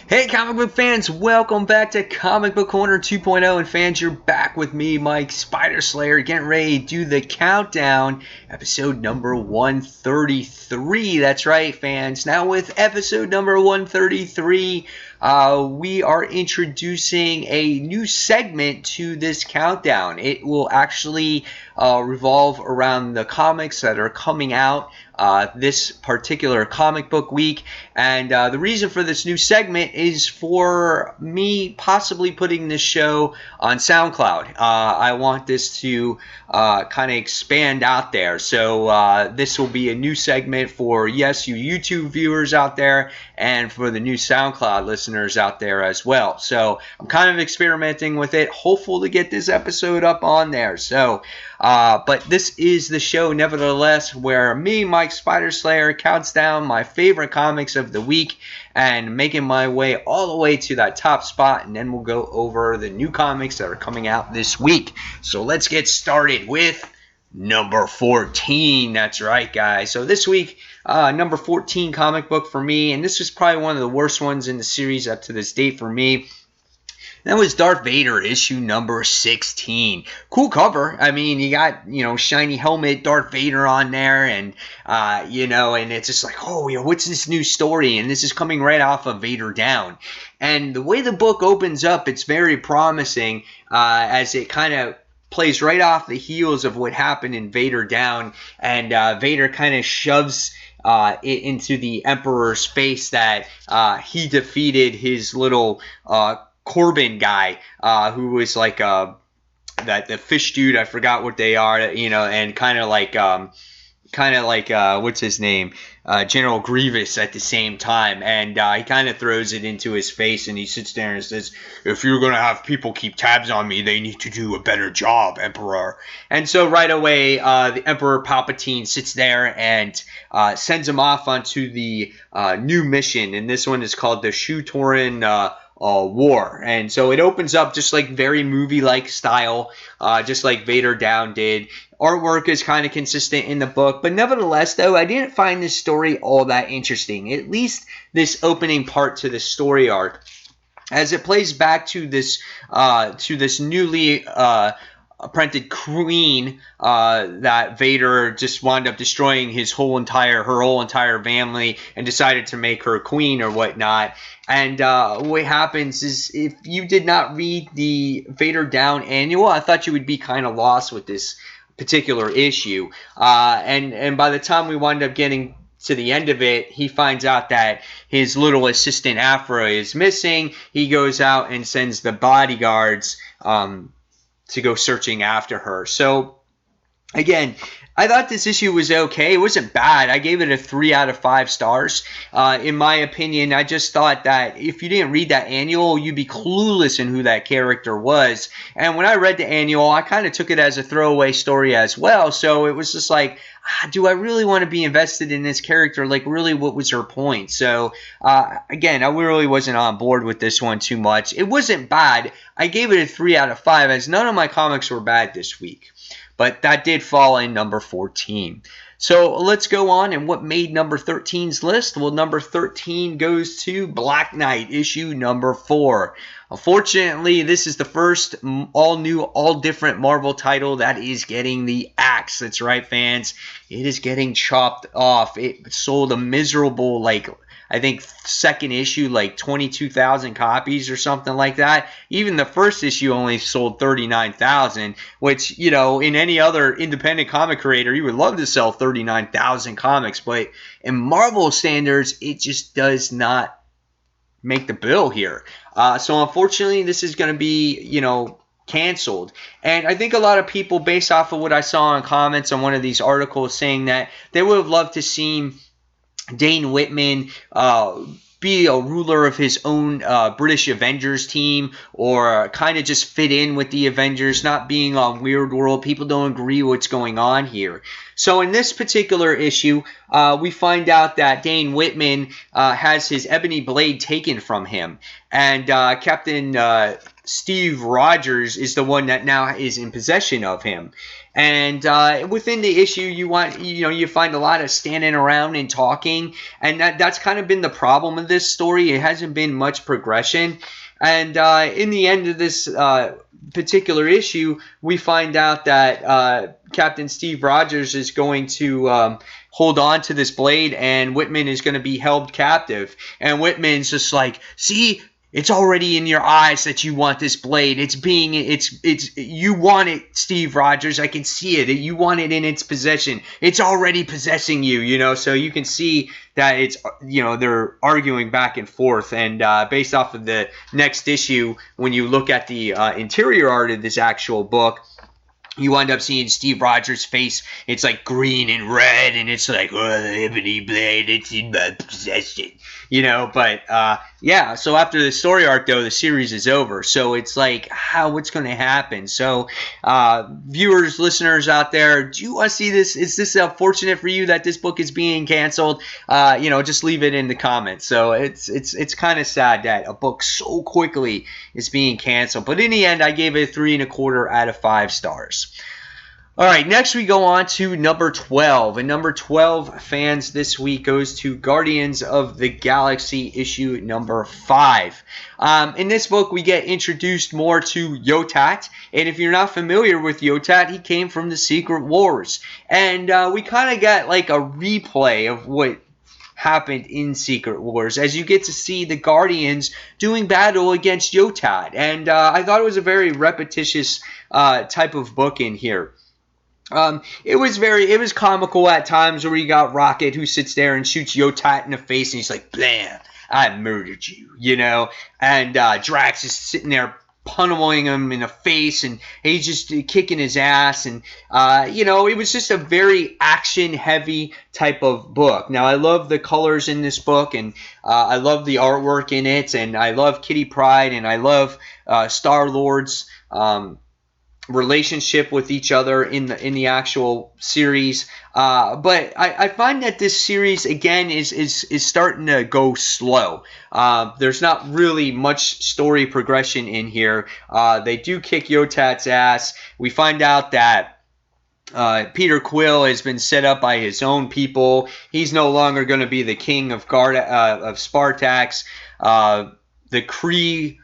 Hey comic book fans, welcome back to Comic Book Corner 2.0, and fans, you're back with me, Mike Spider Slayer, getting ready to do the countdown, episode number 133. That's right, fans. Now with episode number 133, we are introducing a new segment to this countdown. It will actually revolve around the comics that are coming out this particular comic book week, and the reason for this new segment is for me possibly putting this show on SoundCloud. I want this to kind of expand out there, so this will be a new segment for, yes, you YouTube viewers out there, and for the new SoundCloud listeners out there as well. So I'm kind of experimenting with it, hopeful to get this episode up on there. So but this is the show, nevertheless, where me, Mike Spider Slayer, counts down my favorite comics of the week and making my way all the way to that top spot, and then we'll go over the new comics that are coming out this week. So let's get started with number 14. That's right, guys. So this week, number 14 comic book for me, and this is probably one of the worst ones in the series up to this date for me. That was Darth Vader issue number 16. Cool cover. I mean, you got, shiny helmet Darth Vader on there, and, and it's just like, oh, what's this new story? And this is coming right off of Vader Down. And the way the book opens up, it's very promising as it kind of plays right off the heels of what happened in Vader Down, and Vader kind of shoves it into the Emperor's face that he defeated his little Corbin guy, who was like the fish dude. I forgot what they are, and kind of like what's his name, General Grievous at the same time, and he kind of throws it into his face, and he sits there and says, "If you're gonna have people keep tabs on me, they need to do a better job, Emperor." And so right away, the Emperor Palpatine sits there and sends him off onto the new mission, and this one is called the Shu-Torun War. And so it opens up just like very movie-like style, just like Vader Down did. Artwork is kind of consistent in the book, but nevertheless, though, I didn't find this story all that interesting, at least this opening part to the story arc, as it plays back to this newly apprenticed queen that Vader just wound up destroying her whole entire family and decided to make her queen or whatnot. And what happens is, if you did not read the Vader Down annual, I thought you would be kind of lost with this particular issue. And by the time we wound up getting to the end of it, he finds out that his little assistant Afra is missing. He goes out and sends the bodyguards to go searching after her. So again, I thought this issue was okay. It wasn't bad. I gave it a 3 out of 5 stars. In my opinion, I just thought that if you didn't read that annual, you'd be clueless in who that character was. And when I read the annual, I kind of took it as a throwaway story as well. So it was just like, do I really want to be invested in this character? Like, really, what was her point? So, again, I really wasn't on board with this one too much. It wasn't bad. I gave it a 3 out of 5, as none of my comics were bad this week. But that did fall in number 14. So let's go on, and what made number 13's list? Well, number 13 goes to Black Knight, issue number 4. Unfortunately, this is the first all-new, all-different Marvel title that is getting the axe. That's right, fans. It is getting chopped off. It sold a miserable, I think second issue, 22,000 copies or something like that. Even the first issue only sold 39,000, which, in any other independent comic creator, you would love to sell 39,000 comics. But in Marvel standards, it just does not make the bill here. So unfortunately, this is going to be, canceled. And I think a lot of people, based off of what I saw in comments on one of these articles, saying that they would have loved to see Dane Whitman be a ruler of his own British Avengers team, or kind of just fit in with the Avengers, not being on Weird World. People don't agree what's going on here. So in this particular issue, we find out that Dane Whitman has his ebony blade taken from him, and Captain Steve Rogers is the one that now is in possession of him. And within the issue, you find a lot of standing around and talking, and that's kind of been the problem of this story. It hasn't been much progression. And in the end of this particular issue, we find out that Captain Steve Rogers is going to hold on to this blade, and Whitman is going to be held captive. And Whitman's just like, see, it's already in your eyes that you want this blade. You want it, Steve Rogers. I can see it. You want it in its possession. It's already possessing you, so you can see that it's, they're arguing back and forth. And based off of the next issue, when you look at the interior art of this actual book, you wind up seeing Steve Rogers' face. It's like green and red, and it's like, oh, the ebony blade, it's in my possession. But yeah, so after the story arc, though, the series is over. So it's like, what's going to happen? So viewers, listeners out there, do you want to see this? Is this fortunate for you that this book is being canceled? Just leave it in the comments. So it's kind of sad that a book so quickly is being canceled. But in the end, I gave it a 3.25 out of 5 stars. All right, next we go on to number 12. And number 12, fans, this week goes to Guardians of the Galaxy issue number 5. In this book, we get introduced more to Yotat. And if you're not familiar with Yotat, he came from the Secret Wars. And we kind of got like a replay of what happened in Secret Wars, as you get to see the Guardians doing battle against Yotat. And I thought it was a very repetitious type of book in here. It was comical at times, where you got Rocket, who sits there and shoots Yotat in the face, and he's like, blam, I murdered you, and Drax is sitting there pummeling him in the face, and he's just kicking his ass, and it was just a very action-heavy type of book. Now, I love the colors in this book, and I love the artwork in it, and I love Kitty Pryde, and I love Star-Lord's relationship with each other in the actual series, but I find that this series again is starting to go slow. There's not really much story progression in here. They do kick Yotat's ass. We find out that Peter Quill has been set up by his own people. He's no longer going to be the king of Spartax. The Kree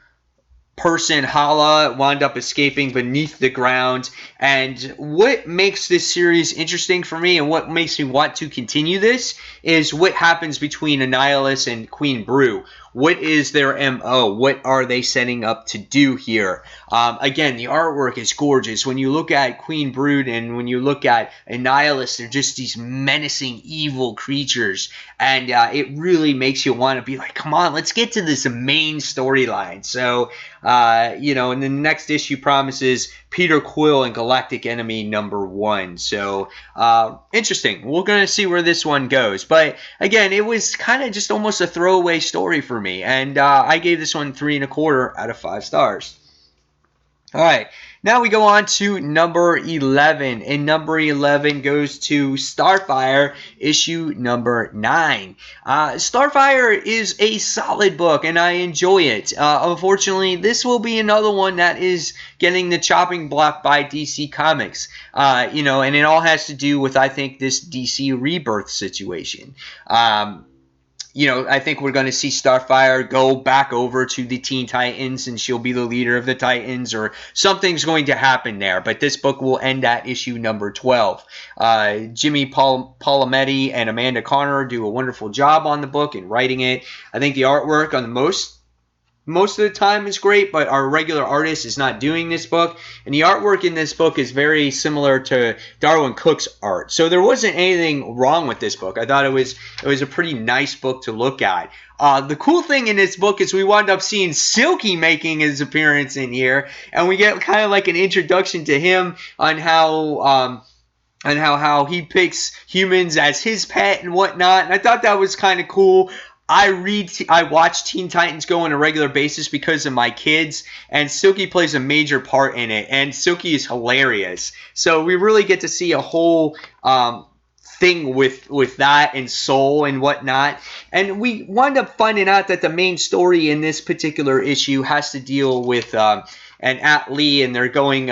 person, Hala, wound up escaping beneath the ground. And what makes this series interesting for me, and what makes me want to continue this, is what happens between Annihilus and Queen Brew. What is their MO? What are they setting up to do here? Again, the artwork is gorgeous. When you look at Queen Brood and when you look at Annihilus, they're just these menacing, evil creatures. And it really makes you want to be like, come on, let's get to this main storyline. So, and the next issue promises Peter Quill and Galactic Enemy number 1. So, interesting. We're going to see where this one goes. But, again, it was kind of just almost a throwaway story for me. And I gave this one 3.25 out of 5 stars. All right, now we go on to number 11, and number 11 goes to Starfire, issue number 9. Starfire is a solid book, and I enjoy it. Unfortunately, this will be another one that is getting the chopping block by DC Comics. And it all has to do with, I think, this DC Rebirth situation. I think we're going to see Starfire go back over to the Teen Titans, and she'll be the leader of the Titans, or something's going to happen there. But this book will end at issue number 12. Jimmy Palmiotti and Amanda Conner do a wonderful job on the book and writing it. I think the artwork on most of the time is great, but our regular artist is not doing this book. And the artwork in this book is very similar to Darwin Cook's art. So there wasn't anything wrong with this book. I thought it was a pretty nice book to look at. The cool thing in this book is we wound up seeing Silky making his appearance in here. And we get kind of like an introduction to him on how he picks humans as his pet and whatnot. And I thought that was kind of cool. I watch Teen Titans Go on a regular basis because of my kids, and Silky plays a major part in it, and Silky is hilarious. So we really get to see a whole thing with that and Soul and whatnot. And we wind up finding out that the main story in this particular issue has to deal with an At Lee, and they're going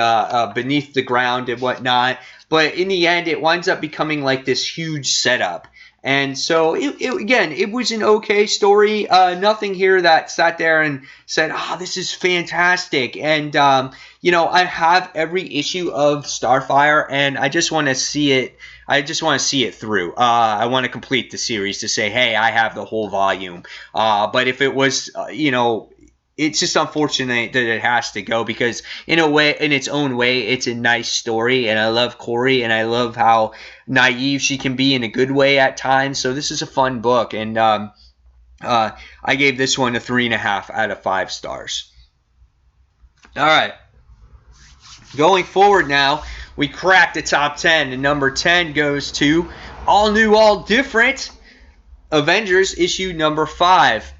beneath the ground and whatnot. But in the end, it winds up becoming like this huge setup. And so, again, it was an okay story. Nothing here that sat there and said, this is fantastic. And, I have every issue of Starfire, and I just want to see it. I just want to see it through. I want to complete the series to say, hey, I have the whole volume. But if it was, it's just unfortunate that it has to go, because in its own way, it's a nice story, and I love Corey, and I love how naive she can be in a good way at times. So this is a fun book, and I gave this one a 3.5 out of 5 stars. All right, going forward now, we cracked the top 10, and number 10 goes to All New, All Different, Avengers issue number 5.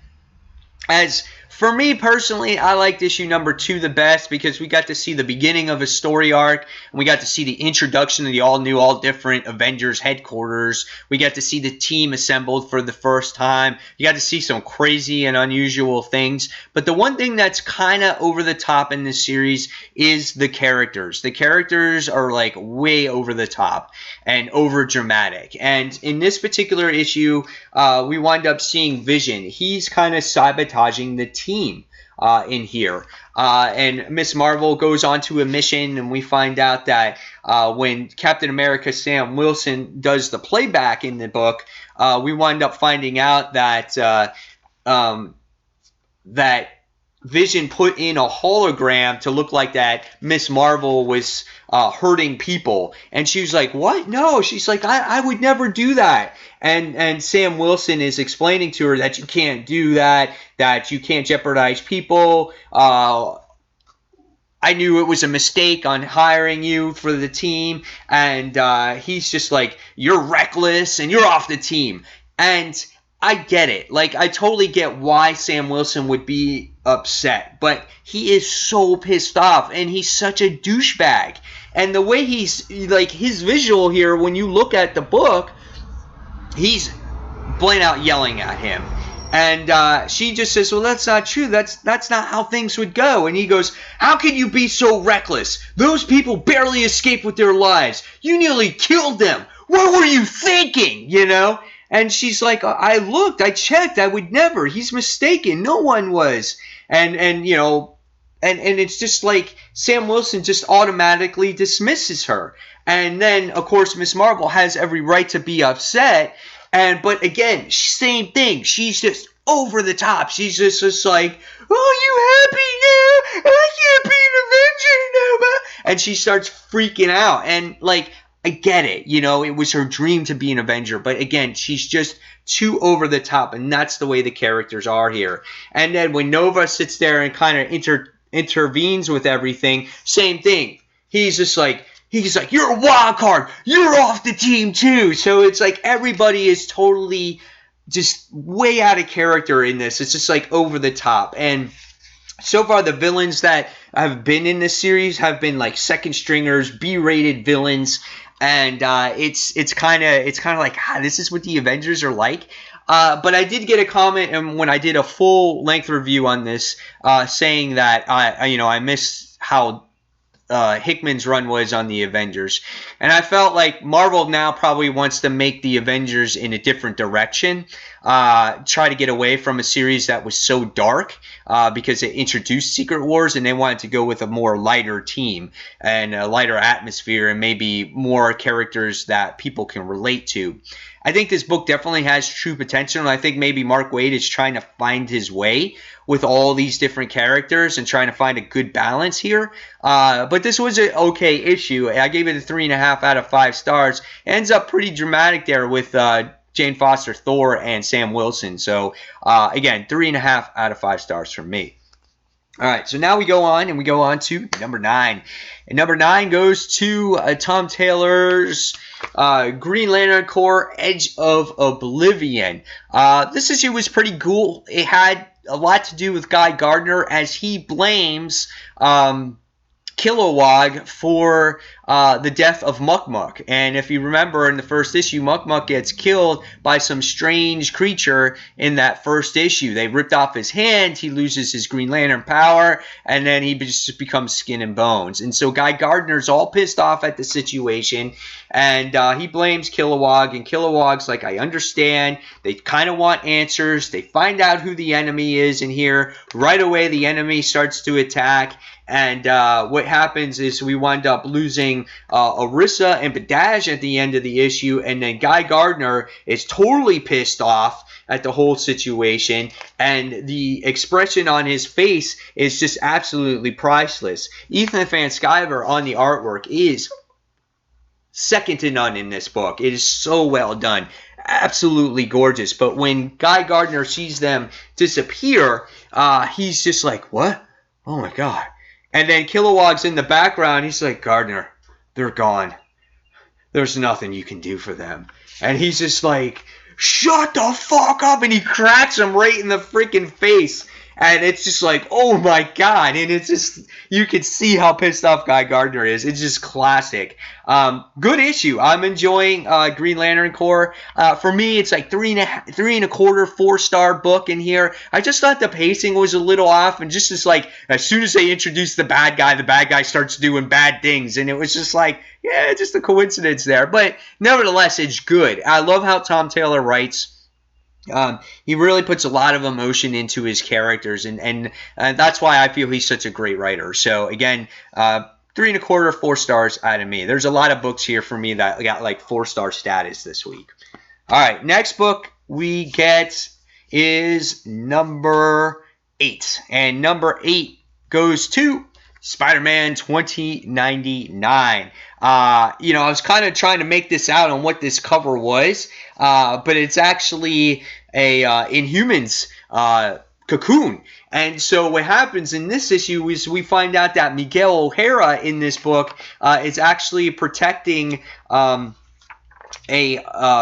As for me personally, I liked issue number 2 the best, because we got to see the beginning of a story arc, and we got to see the introduction of the all-new, all-different Avengers headquarters. We got to see the team assembled for the first time. You got to see some crazy and unusual things. But the one thing that's kind of over the top in this series is the characters. The characters are like way over the top and over dramatic. And in this particular issue, we wind up seeing Vision. He's kind of sabotaging the team in here. And Miss Marvel goes on to a mission, and we find out that when Captain America Sam Wilson does the playback in the book, we wind up finding out that that Vision put in a hologram to look like that Miss Marvel was hurting people. And she was like, what? No. She's like, I would never do that. And Sam Wilson is explaining to her that you can't do that, that you can't jeopardize people. I knew it was a mistake on hiring you for the team. And he's just like, you're reckless and you're off the team. And I get it. Like, I totally get why Sam Wilson would be upset. But he is so pissed off, and he's such a douchebag. And the way he's, like, his visual here, when you look at the book, he's plain out yelling at him. And she just says, well, that's not true. That's not how things would go. And he goes, how can you be so reckless? Those people barely escaped with their lives. You nearly killed them. What were you thinking? You know? And she's like, I looked, I checked, I would never. He's mistaken. No one was. And you know, and it's just like Sam Wilson just automatically dismisses her. And then, of course, Miss Marvel has every right to be upset. But again, same thing. She's just over the top. She's just like, oh, you happy now? I can't be an Avenger now. And she starts freaking out. And like, I get it. You know, it was her dream to be an Avenger. But again, she's just too over the top. And that's the way the characters are here. And then when Nova sits there and kind of intervenes with everything, same thing. He's like, you're a wild card. You're off the team too. So it's like everybody is totally just way out of character in this. It's just like over the top. And so far, the villains that have been in this series have been like second stringers, B-rated villains. And it's kind of like, this is what the Avengers are like. But I did get a comment, and when I did a full length review on this, saying that I missed how Hickman's run was on the Avengers. And I felt like Marvel now probably wants to make the Avengers in a different direction, try to get away from a series that was so dark, because it introduced Secret Wars, and they wanted to go with a more lighter team and a lighter atmosphere and maybe more characters that people can relate to. I think this book definitely has true potential, and I think maybe Mark Waid is trying to find his way with all these different characters and trying to find a good balance here. But this was an okay issue. I gave it a 3.5 out of 5 stars. It ends up pretty dramatic there with Jane Foster, Thor, and Sam Wilson. So, again, 3.5 out of 5 stars from me. All right, so now we go on to number 9. And number 9 goes to Tom Taylor's Green Lantern Corps Edge of Oblivion. This issue was pretty cool. It had a lot to do with Guy Gardner, as he blames Kilowog for the death of Muck Muck. And if you remember in the first issue, Muck Muck gets killed by some strange creature in that first issue. They ripped off his hand, he loses his Green Lantern power, and then he just becomes skin and bones. And so Guy Gardner's all pissed off at the situation, and he blames Kilowog, and Kilowog's like, I understand. They kind of want answers. They find out who the enemy is in here. Right away, the enemy starts to attack. And what happens is we wind up losing Orissa and Badaj at the end of the issue, and then Guy Gardner is totally pissed off at the whole situation, and the expression on his face is just absolutely priceless. Ethan Van Sciver on the artwork is second to none in this book. It is so well done. Absolutely gorgeous. But when Guy Gardner sees them disappear, he's just like, what? Oh my God. And then Kilowog's in the background. He's like, Gardner, they're gone. There's nothing you can do for them. And he's just like, shut the fuck up. And he cracks him right in the freaking face. And it's just like, oh my God. And it's just, you can see how pissed off Guy Gardner is. It's just classic. Good issue. I'm enjoying Green Lantern Corps. For me, it's like 3.25, 4-star book in here. I just thought the pacing was a little off. And just as like, as soon as they introduce the bad guy starts doing bad things. And it was just like, yeah, just a coincidence there. But nevertheless, it's good. I love how Tom Taylor writes. He really puts a lot of emotion into his characters, and that's why I feel he's such a great writer. So again, 3.25, 4 stars out of me. There's a lot of books here for me that got like 4-star status this week. All right, next book we get is number 8, and number 8 goes to Spider-Man 2099. I was kind of trying to make this out on what this cover was, but it's actually a Inhumans cocoon. And so what happens in this issue is we find out that Miguel O'Hara in this book is actually protecting a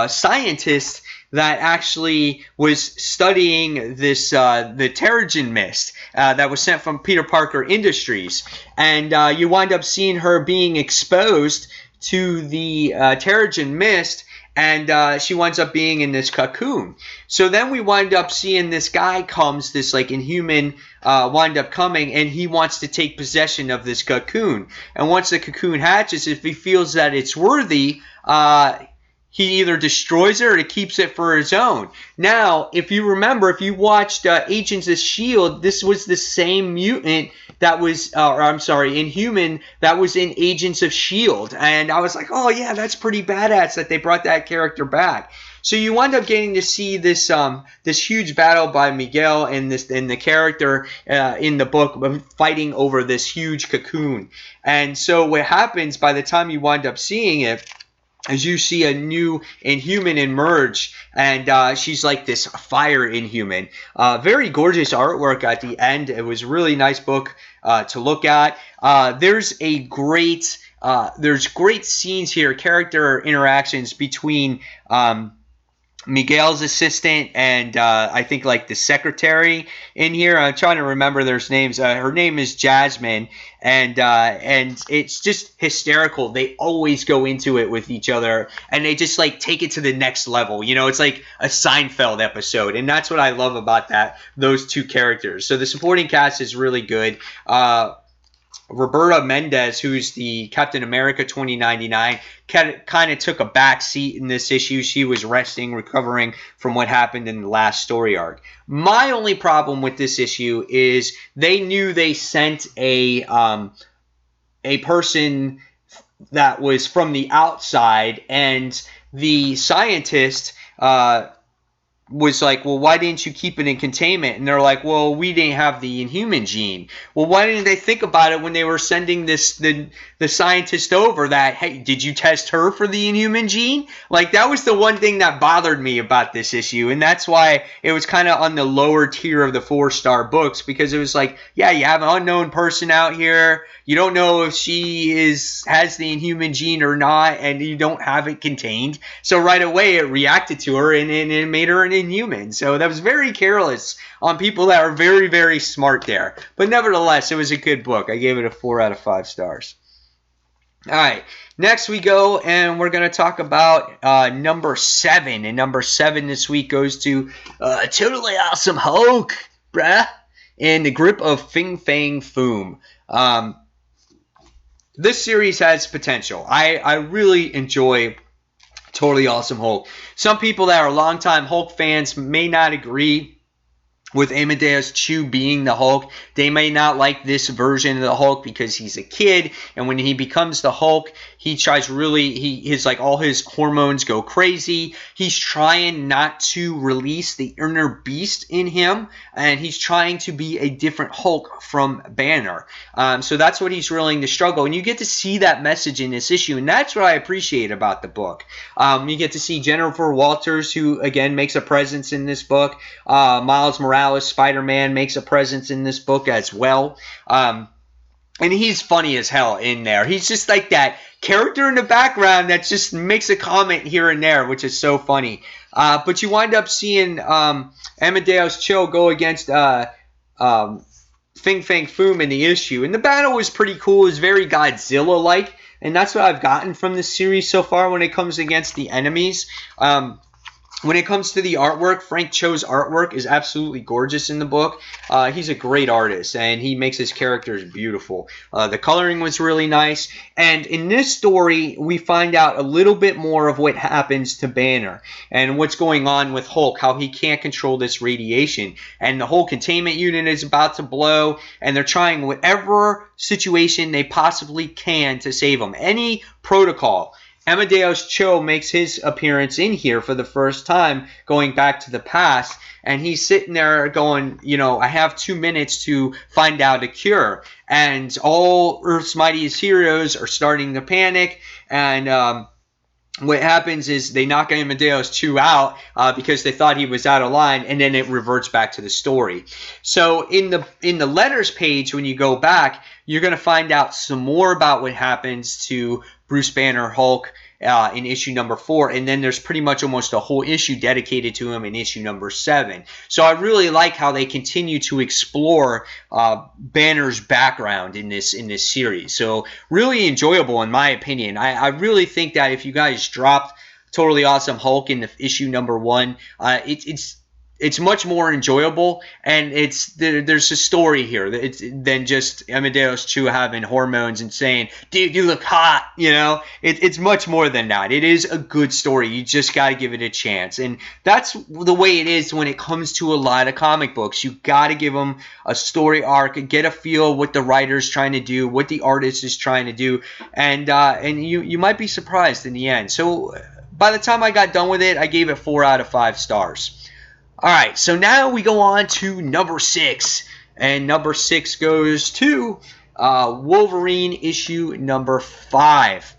scientist that actually was studying this the Terrigen mist that was sent from Peter Parker Industries, and you wind up seeing her being exposed to the Terrigen mist, and she winds up being in this cocoon. So then we wind up seeing this guy comes, this like Inhuman wind up coming, and he wants to take possession of this cocoon. And once the cocoon hatches, if he feels that it's worthy, he either destroys it or he keeps it for his own. Now, if you remember, if you watched Agents of S.H.I.E.L.D., this was the same mutant that was, Inhuman that was in Agents of S.H.I.E.L.D. And I was like, oh yeah, that's pretty badass that they brought that character back. So you wind up getting to see this this huge battle by Miguel and the character in the book fighting over this huge cocoon. And so what happens by the time you wind up seeing it, as you see a new Inhuman emerge, and she's like this fire Inhuman. Very gorgeous artwork at the end. It was a really nice book to look at. There's great scenes here, character interactions between Miguel's assistant and I think like the secretary in here. I'm trying to remember their names. Her name is Jasmine, and it's just hysterical. They always go into it with each other, and they just like take it to the next level. It's like a Seinfeld episode, and that's what I love about those two characters. So the supporting cast is really good. Roberta Mendez, who's the Captain America 2099, kind of took a back seat in this issue. She was resting, recovering from what happened in the last story arc. My only problem with this issue is they knew they sent a person that was from the outside, and the scientist was like, well, why didn't you keep it in containment? And they're like, well, we didn't have the Inhuman gene. Well, why didn't they think about it when they were sending the scientist over that, hey, did you test her for the Inhuman gene? Like, that was the one thing that bothered me about this issue, and that's why it was kind of on the lower tier of the 4-star books, because it was like, yeah, you have an unknown person out here, you don't know if she has the Inhuman gene or not, and you don't have it contained. So right away it reacted to her, and it made her an Inhuman. So that was very careless on people that are very, very smart there. But nevertheless, it was a good book. I gave it a 4 out of 5 stars. All right, next we go and we're going to talk about number 7. And number 7 this week goes to Totally Awesome Hulk, bruh, in the grip of Fin Fang Foom. This series has potential. I really enjoy Totally Awesome Hulk. Some people that are longtime Hulk fans may not agree with Amadeus Cho being the Hulk. They may not like this version of the Hulk because he's a kid, and when he becomes the Hulk, he tries his like all his hormones go crazy. He's trying not to release the inner beast in him, and he's trying to be a different Hulk from Banner. So that's what he's willing to struggle, and you get to see that message in this issue, and that's what I appreciate about the book. You get to see Jennifer Walters, who again makes a presence in this book. Miles Morales, Spider-Man, makes a presence in this book as well. And he's funny as hell in there. He's just like that character in the background that just makes a comment here and there, which is so funny. But you wind up seeing Amadeus Cho go against Fin Fang Foom in the issue. And the battle was pretty cool. It was very Godzilla-like. And that's what I've gotten from this series so far when it comes against the enemies. When it comes to the artwork, Frank Cho's artwork is absolutely gorgeous in the book. He's a great artist, and he makes his characters beautiful. The coloring was really nice. And in this story, we find out a little bit more of what happens to Banner and what's going on with Hulk, how he can't control this radiation. And the whole containment unit is about to blow, and they're trying whatever situation they possibly can to save him. Any protocol. Amadeus Cho makes his appearance in here for the first time, going back to the past, and he's sitting there going, I have 2 minutes to find out a cure. And all Earth's mightiest heroes are starting to panic, and what happens is they knock Amadeus Cho out because they thought he was out of line, and then it reverts back to the story. So in the letters page, when you go back, you're going to find out some more about what happens to Bruce Banner Hulk in issue number 4, and then there's pretty much almost a whole issue dedicated to him in issue number 7. So I really like how they continue to explore Banner's background in this series. So really enjoyable in my opinion. I really think that if you guys dropped Totally Awesome Hulk in the issue number 1, it's much more enjoyable, and there's a story here than just Amadeus Cho having hormones and saying, dude, you look hot, It's much more than that. It is a good story. You just got to give it a chance, and that's the way it is when it comes to a lot of comic books. You got to give them a story arc, get a feel what the writer's trying to do, what the artist is trying to do, and you might be surprised in the end. So by the time I got done with it, I gave it 4 out of 5 stars. All right, so now we go on to number 6, and number 6 goes to Wolverine issue number 5.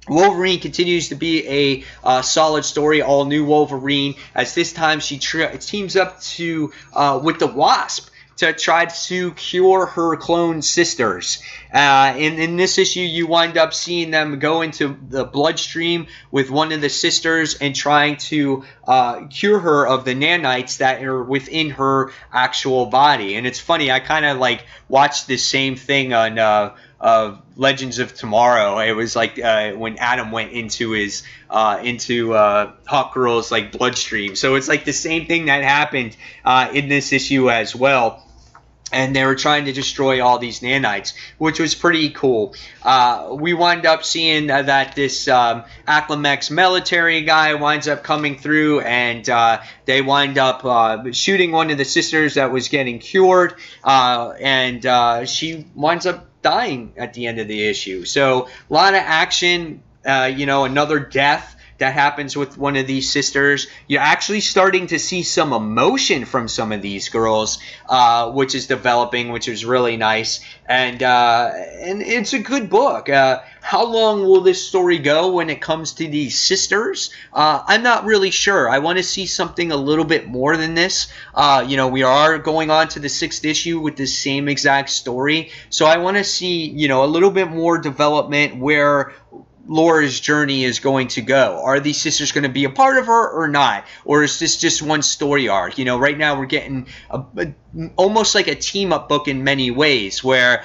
Wolverine continues to be a solid story, all new Wolverine, as this time she teams up with the Wasp to try to cure her clone sisters. In this issue, you wind up seeing them go into the bloodstream with one of the sisters and trying to cure her of the nanites that are within her actual body. And it's funny, I kind of like watched this same thing on Legends of Tomorrow. It was like when Adam went into his Hawkgirl's like bloodstream. So it's like the same thing that happened in this issue as well. And they were trying to destroy all these nanites, which was pretty cool. We wind up seeing that this Acclimax military guy winds up coming through, and they wind up shooting one of the sisters that was getting cured, and she winds up dying at the end of the issue. So a lot of action, another death that happens with one of these sisters. You're actually starting to see some emotion from some of these girls, which is developing, which is really nice. And it's a good book. How long will this story go when it comes to these sisters? I'm not really sure. I want to see something a little bit more than this. We are going on to the 6th issue with the same exact story. So I want to see, a little bit more development where Laura's journey is going to go. Are these sisters going to be a part of her or not? Or is this just one story arc? Right now we're getting almost like a team-up book in many ways where,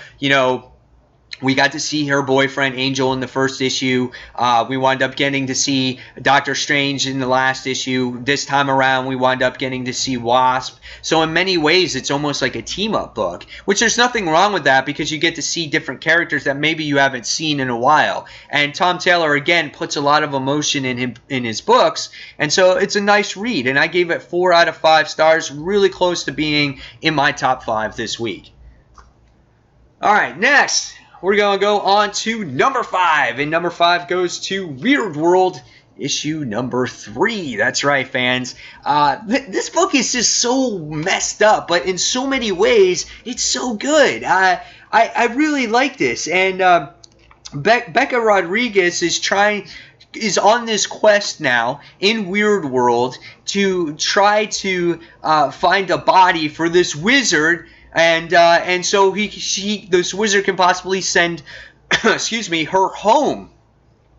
We got to see her boyfriend Angel in the first issue. We wound up getting to see Doctor Strange in the last issue. This time around, we wound up getting to see Wasp. So in many ways, it's almost like a team-up book, which there's nothing wrong with that because you get to see different characters that maybe you haven't seen in a while. And Tom Taylor, again, puts a lot of emotion in his books, and so it's a nice read. And I gave it 4 out of 5 stars, really close to being in my top 5 this week. All right, next, we're going to go on to number 5. And number 5 goes to Weird World, issue number 3. That's right, fans. This book is just so messed up, but in so many ways, it's so good. I really like this. And Becca Rodriguez is on this quest now in Weird World to try to find a body for this wizard. And so this wizard can possibly send, excuse me, her home.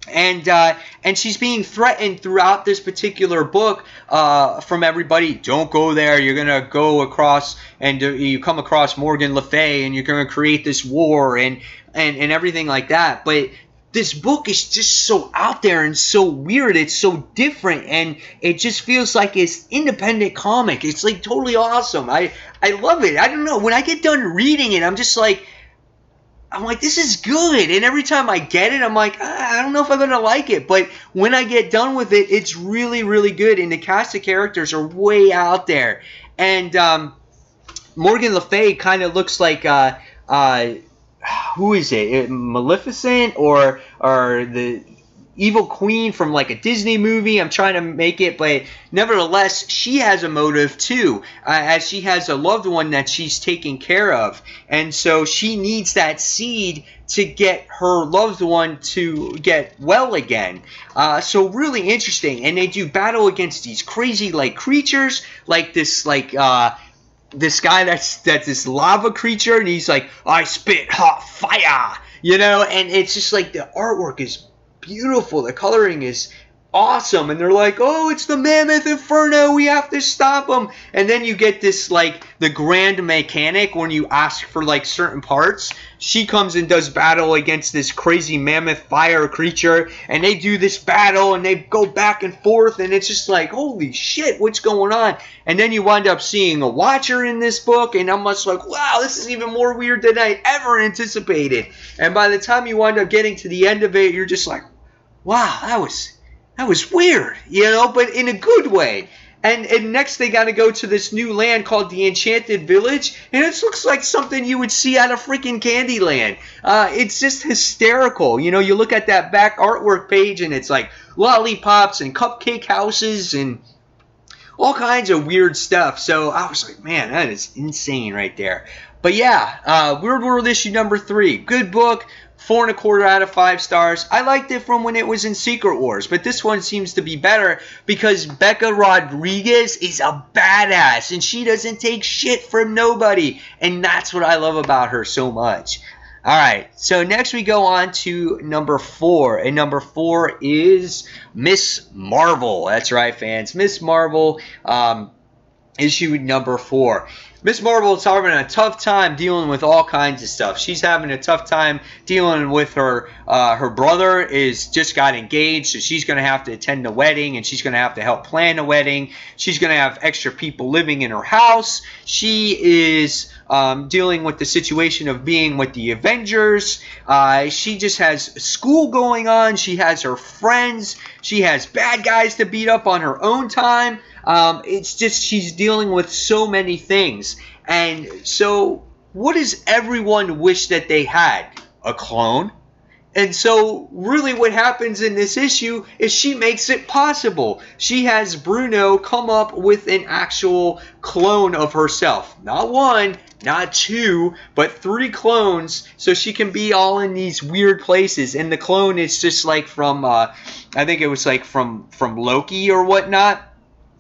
And she's being threatened throughout this particular book from everybody. Don't go there. You're gonna go across, and you come across Morgan Le Fay, and you're gonna create this war and everything like that. But this book is just so out there and so weird. It's so different, and it just feels like it's independent comic. It's like totally awesome. I love it. I don't know. When I get done reading it, I'm like, this is good. And every time I get it, I'm like, I don't know if I'm going to like it. But when I get done with it, it's really, really good. And the cast of characters are way out there. And Morgan Le Fay kind of looks like who is it? Maleficent or the evil queen from like a Disney movie? I'm trying to make it, but nevertheless, she has a motive too, as she has a loved one that she's taking care of, and so she needs that seed to get her loved one to get well again. So really interesting, and they do battle against these crazy like creatures, like this this guy that's this lava creature, and he's like, I spit hot fire, you know, and it's just like the artwork is beautiful, the coloring is awesome, and they're like, oh, it's the Mammoth Inferno, we have to stop him. And then you get this, like, the grand mechanic when you ask for like certain parts. She comes and does battle against this crazy mammoth fire creature, and they do this battle and they go back and forth, and it's just like, holy shit, what's going on? And then you wind up seeing a Watcher in this book, and I'm just like, wow, this is even more weird than I ever anticipated. And by the time you wind up getting to the end of it, you're just like, wow, that was weird, you know, but in a good way. And next they got to go to this new land called the Enchanted Village, and it looks like something you would see out of freaking Candyland. It's just hysterical. You know, you look at that back artwork page, and it's like lollipops and cupcake houses and all kinds of weird stuff. So I was like, man, that is insane right there. But yeah, Weird World issue number 3. Good book. 4.25 out of 5 stars. I liked it from when it was in Secret Wars, but this one seems to be better because Becca Rodriguez is a badass, and she doesn't take shit from nobody, and that's what I love about her so much. Alright, so next we go on to number 4, and number 4 is Miss Marvel. That's right, fans. Miss Marvel, issue number 4. Miss Marvel is having a tough time dealing with all kinds of stuff. She's having a tough time dealing with her brother is just got engaged, so she's going to have to attend the wedding, and she's going to have to help plan the wedding. She's going to have extra people living in her house. She is dealing with the situation of being with the Avengers. She just has school going on. She has her friends. She has bad guys to beat up on her own time. It's just she's dealing with so many things. And so what does everyone wish that they had? A clone? And so really what happens in this issue is she makes it possible. She has Bruno come up with an actual clone of herself. Not 1, not 2, but 3 clones, so she can be all in these weird places. And the clone is just like from, I think it was like from Loki or whatnot.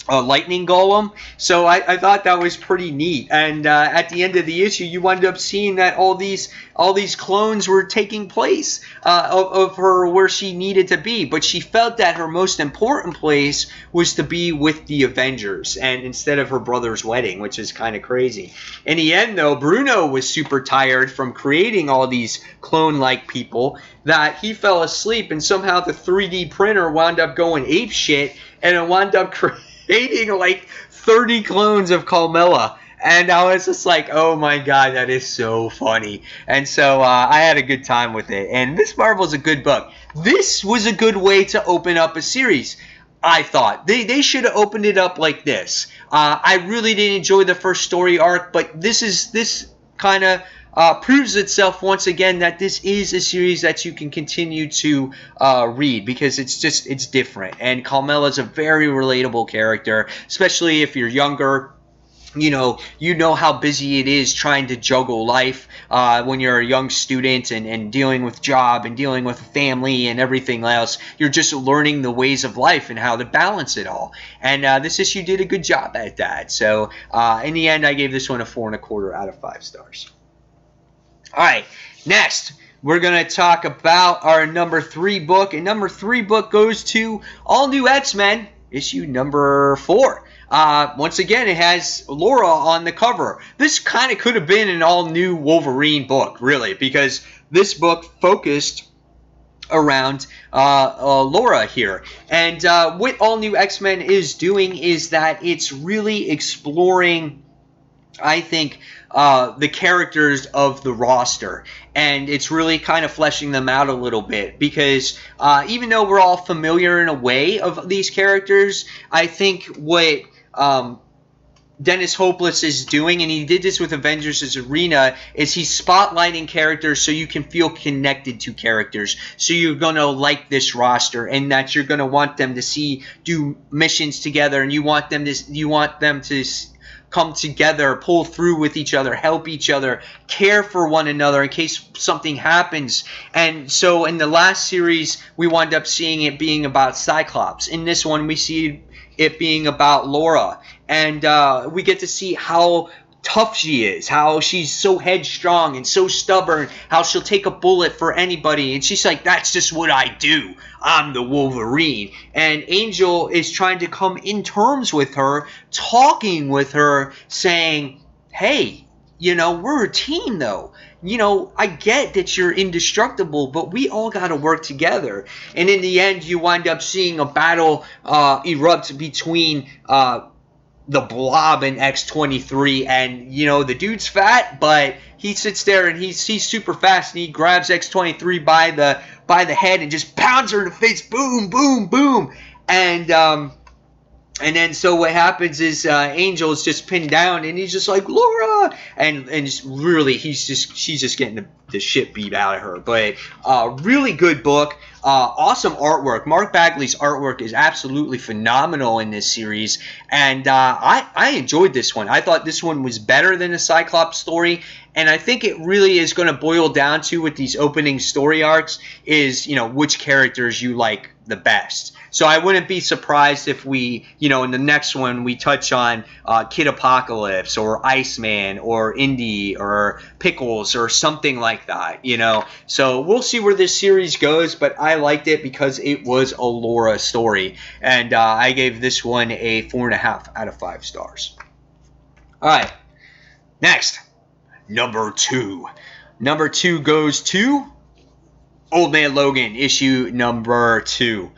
a lightning golem. So I thought that was pretty neat. And at the end of the issue, you wind up seeing that all these clones were taking place of her where she needed to be. But she felt that her most important place was to be with the Avengers, and instead of her brother's wedding, which is kind of crazy. In the end, though, Bruno was super tired from creating all these clone-like people that he fell asleep, and somehow the 3D printer wound up going ape shit, and it wound up creating like 30 clones of Carmella. And I was just like, oh my god, that is so funny. And so I had a good time with it. And Miss Marvel's a good book. This was a good way to open up a series, I thought. They should have opened it up like this. I really didn't enjoy the first story arc, but this kind of proves itself once again that this is a series that you can continue to read, because it's different. And Carmella's a very relatable character, especially if you're younger. You know how busy it is trying to juggle life when you're a young student, and dealing with job and dealing with family and everything else. You're just learning the ways of life and how to balance it all. And this issue did a good job at that. So in the end, I gave this one a 4.25 out of 5 stars. All right, next we're going to talk about our number 3 book. And number 3 book goes to All New X-Men, issue number 4. Once again, it has Laura on the cover. This kind of could have been an all-new Wolverine book, really, because this book focused around Laura here. And what All New X-Men is doing is that it's really exploring, I think, the characters of the roster, and it's really kind of fleshing them out a little bit, because even though we're all familiar in a way of these characters, I think what Dennis Hopeless is doing, and he did this with Avengers' Arena, is he's spotlighting characters so you can feel connected to characters. So you're going to like this roster, and that you're going to want them to do missions together, and you want them to come together, pull through with each other, help each other, care for one another in case something happens. And so in the last series, we wound up seeing it being about Cyclops. In this one, we see it being about Laura. And we get to see how tough she is, how she's so headstrong and so stubborn, how she'll take a bullet for anybody. And she's like, that's just what I do. I'm the Wolverine. And Angel is trying to come in terms with her, talking with her, saying, hey, we're a team though. I get that you're indestructible, but we all got to work together. And in the end, you wind up seeing a battle erupt between the Blob and X-23, and the dude's fat, but he sits there and he's super fast, and he grabs X-23 by the head and just pounds her in the face, boom, boom, boom, and then so what happens is Angel is just pinned down, and he's just like, Laura, and really she's just getting the shit beat out of her. But really good book. Awesome artwork. Mark Bagley's artwork is absolutely phenomenal in this series, and I enjoyed this one. I thought this one was better than the Cyclops story, and I think it really is going to boil down to, with these opening story arcs, is which characters you like the best. So I wouldn't be surprised if we, in the next one, we touch on Kid Apocalypse or Iceman or Indy or Pickles or something like that, So we'll see where this series goes, but I liked it because it was a Laura story. And I gave this one a 4.5 out of 5 stars. All right, next, number 2. Number 2 goes to Old Man Logan, issue number 2.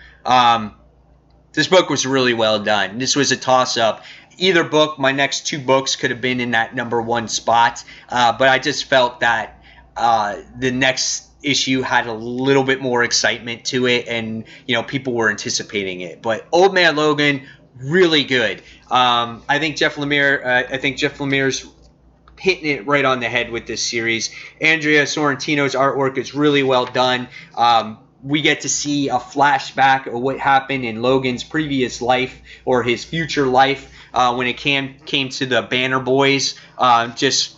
This book was really well done. This was a toss-up. Either book, my next 2 books could have been in that number 1 spot, but I just felt that the next issue had a little bit more excitement to it, and people were anticipating it. But Old Man Logan, really good. I think Jeff Lemire's hitting it right on the head with this series. Andrea Sorrentino's artwork is really well done. We get to see a flashback of what happened in Logan's previous life, or his future life, when it came to the Banner Boys. Just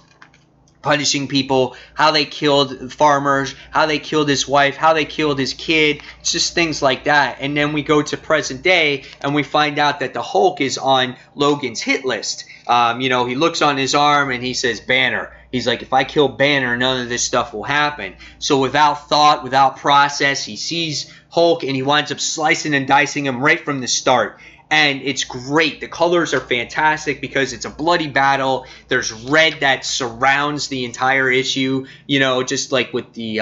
punishing people, how they killed farmers, how they killed his wife, how they killed his kid. It's just things like that. And then we go to present day and we find out that the Hulk is on Logan's hit list. You know, he looks on his arm and he says Banner. He's like, if I kill Banner, none of this stuff will happen. So without thought, without process, he sees Hulk and he winds up slicing and dicing him right from the start. And it's great. The colors are fantastic because it's a bloody battle. There's red that surrounds the entire issue, you know, just like with the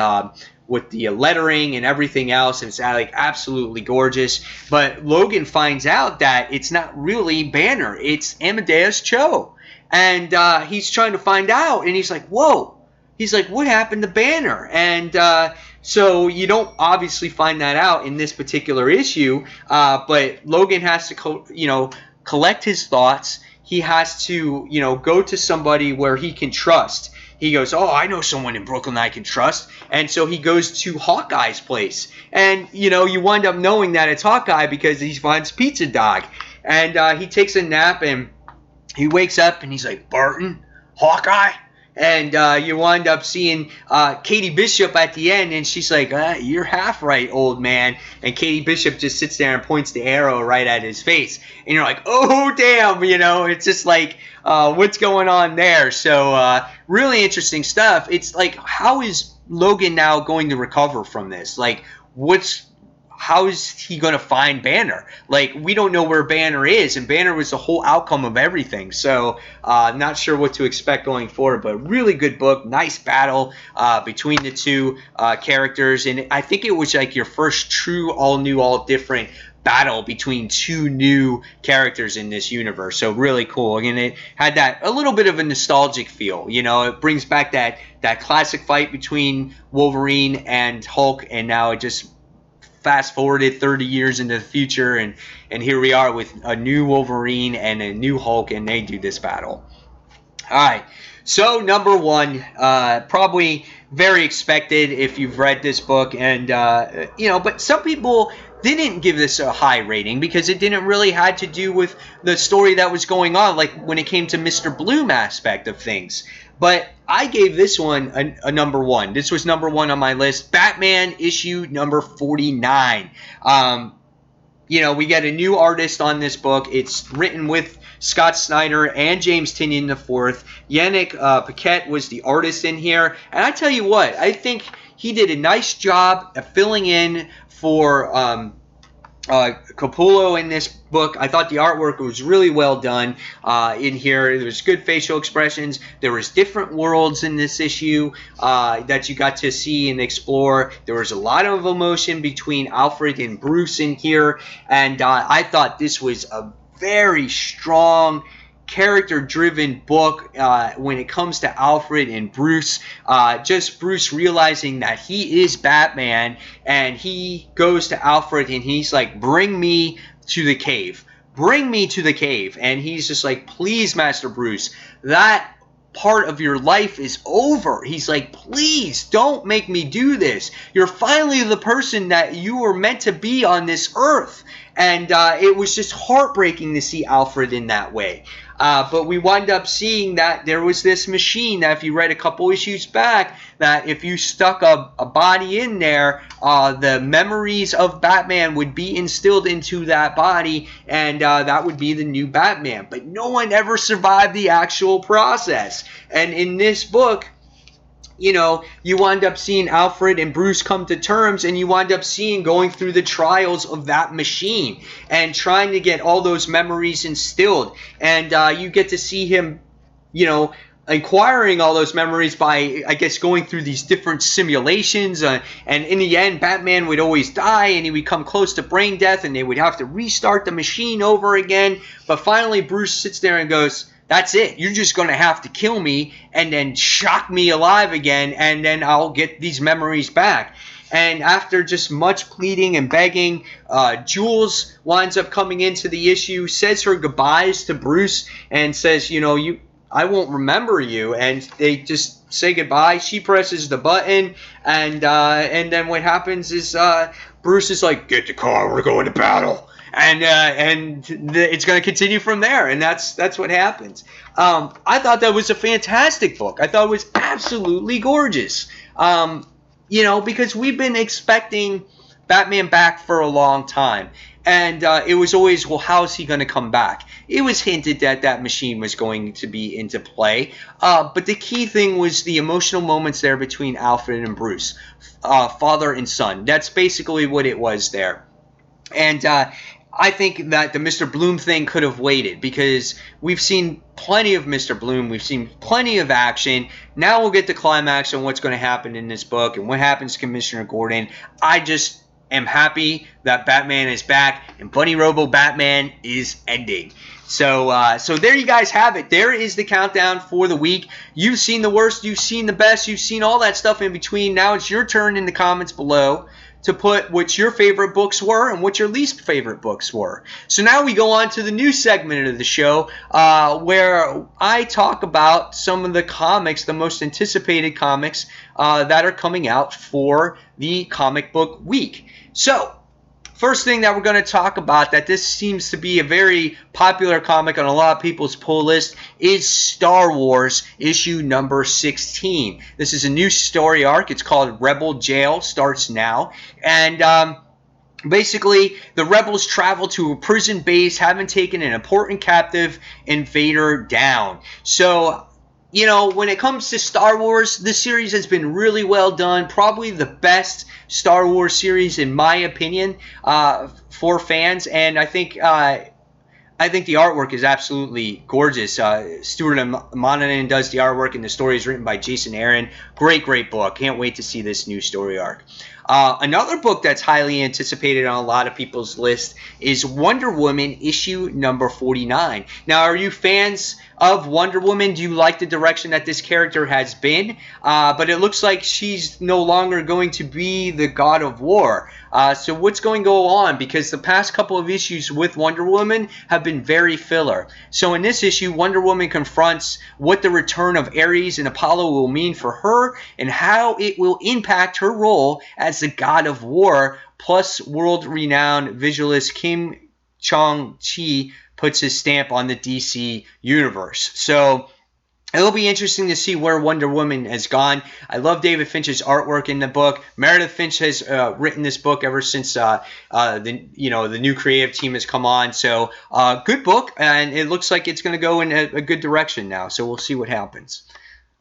lettering and everything else. It's like absolutely gorgeous. But Logan finds out that it's not really Banner. It's Amadeus Cho. And he's trying to find out. And he's like, whoa. He's like, what happened to Banner? And so you don't obviously find that out in this particular issue, but Logan has to, collect his thoughts. He has to, go to somebody where he can trust. He goes, oh, I know someone in Brooklyn I can trust. And so he goes to Hawkeye's place. And, you wind up knowing that it's Hawkeye because he finds Pizza Dog. And he takes a nap and he wakes up and he's like, Barton, Hawkeye? And you wind up seeing Katie Bishop at the end, and she's like, you're half right, old man. And Katie Bishop just sits there and points the arrow right at his face. And you're like, oh, damn, it's just like, what's going on there? So really interesting stuff. It's like, how is Logan now going to recover from this? Like, how is he going to find Banner? Like, we don't know where Banner is, and Banner was the whole outcome of everything. So, not sure what to expect going forward, but really good book. Nice battle between the two characters, and I think it was like your first true all new, all different battle between two new characters in this universe. So really cool. And it had that a little bit of a nostalgic feel. It brings back that classic fight between Wolverine and Hulk, and now it just fast forwarded 30 years into the future, and here we are with a new Wolverine and a new Hulk, and they do this battle. All right, so number one, probably very expected if you've read this book, and but some people didn't give this a high rating because it didn't really had to do with the story that was going on, like when it came to Mr. Bloom aspect of things. But I gave this one a number one. This was number one on my list. Batman issue number 49. We get a new artist on this book. It's written with Scott Snyder and James Tynion IV. Yannick Paquette was the artist in here. And I tell you what, I think he did a nice job of filling in for Capullo in this book. I thought the artwork was really well done in here. There was good facial expressions. There was different worlds in this issue that you got to see and explore. There was a lot of emotion between Alfred and Bruce in here, and I thought this was a very strong, character-driven book when it comes to Alfred and Bruce. Just Bruce realizing that he is Batman, and he goes to Alfred and he's like, bring me to the cave. Bring me to the cave. And he's just like, please, Master Bruce, that part of your life is over. He's like, please don't make me do this. You're finally the person that you were meant to be on this earth. And it was just heartbreaking to see Alfred in that way. But we wind up seeing that there was this machine that if you read a couple issues back, that if you stuck a body in there, the memories of Batman would be instilled into that body, and that would be the new Batman. But no one ever survived the actual process. And in this book, you wind up seeing Alfred and Bruce come to terms, and you wind up seeing going through the trials of that machine and trying to get all those memories instilled. And you get to see him, acquiring all those memories by, I guess, going through these different simulations. And in the end, Batman would always die, and he would come close to brain death, and they would have to restart the machine over again. But finally, Bruce sits there and goes, that's it. You're just going to have to kill me and then shock me alive again, and then I'll get these memories back. And after just much pleading and begging, Jules winds up coming into the issue, says her goodbyes to Bruce, and says, I won't remember you. And they just say goodbye. She presses the button, and then what happens is Bruce is like, get the car, we're going to battle. it's going to continue from there, and that's what happens. I thought that was a fantastic book. I thought it was absolutely gorgeous. Because we've been expecting Batman back for a long time. And it was always, well, how is he going to come back? It was hinted that that machine was going to be into play. But the key thing was the emotional moments there between Alfred and Bruce, father and son. That's basically what it was there. And I think that the Mr. Bloom thing could have waited, because we've seen plenty of Mr. Bloom. We've seen plenty of action. Now we'll get the climax on what's going to happen in this book and what happens to Commissioner Gordon. I just am happy that Batman is back and Bunny Robo Batman is ending. So there you guys have it. There is the countdown for the week. You've seen the worst, you've seen the best, you've seen all that stuff in between. Now it's your turn in the comments below to put what your favorite books were and what your least favorite books were. So now we go on to the new segment of the show where I talk about some of the comics, the most anticipated comics that are coming out for the comic book week. So, first thing that we're going to talk about, that this seems to be a very popular comic on a lot of people's pull list, is Star Wars issue number 16. This is a new story arc. It's called Rebel Jail, starts now. And basically, the rebels travel to a prison base, having taken an important captive invader down. So, when it comes to Star Wars, this series has been really well done. Probably the best Star Wars series, in my opinion, for fans. And I think the artwork is absolutely gorgeous. Stuart Monahan does the artwork, and the story is written by Jason Aaron. Great book. Can't wait to see this new story arc. Another book that's highly anticipated on a lot of people's list is Wonder Woman issue number 49. Now, are you fans of Wonder Woman? Do you like the direction that this character has been? But it looks like she's no longer going to be the God of War. So what's going to go on? Because the past couple of issues with Wonder Woman have been very filler. So in this issue, Wonder Woman confronts what the return of Ares and Apollo will mean for her and how it will impact her role as the God of War. Plus, world-renowned visualist Kim Chong-chi puts his stamp on the DC universe. So it'll be interesting to see where Wonder Woman has gone. I love David Finch's artwork in the book. Meredith Finch has written this book ever since the new creative team has come on. So good book, and it looks like it's going to go in a good direction now. So we'll see what happens.